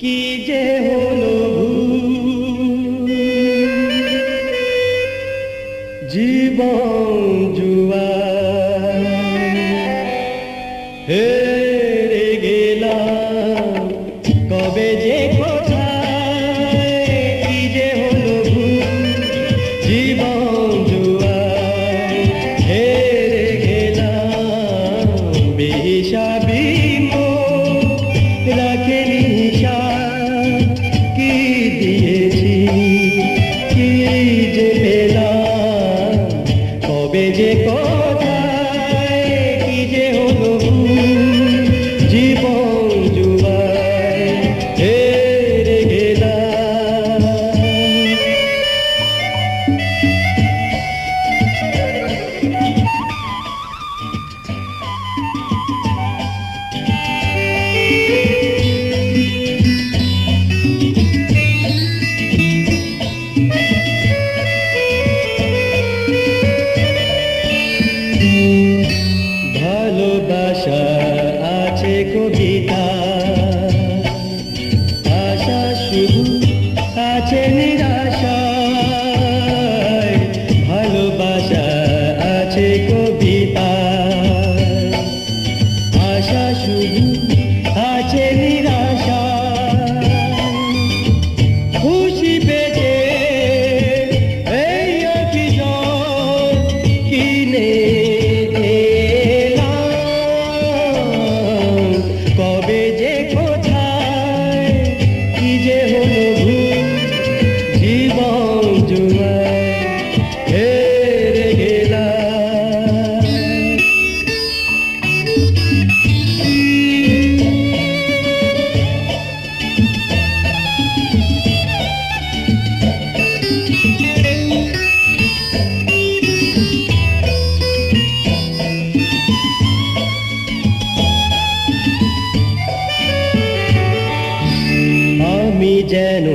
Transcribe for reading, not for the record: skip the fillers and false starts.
কি যে হলো ভুল, জীবন জুয়া হেরে গেলাম কবে যে কোথায়, কি যে হলো ভুল, জীবন জুয়া হেরে গেলাম বেহিসাবি রাখেনি হিসাব, কি দিয়েছি কি যে পেলাম কবে যে কোথায়, কি যে হলো জীবন জুয়ায় হেরে গেলাম। ভালোবাসা আছে কবিতা, আশা শুধু আছে নিরাশায়। ভালোবাসা আছে কবিতা, আশা শুধু আছে নিরাশায়। খুশি পেতে এই অভিযোগ কিনে কবে যে কোথায়, কি যে হলো ভুল, জীবন জুয়ায় হেরে গেলাম। আমি যেন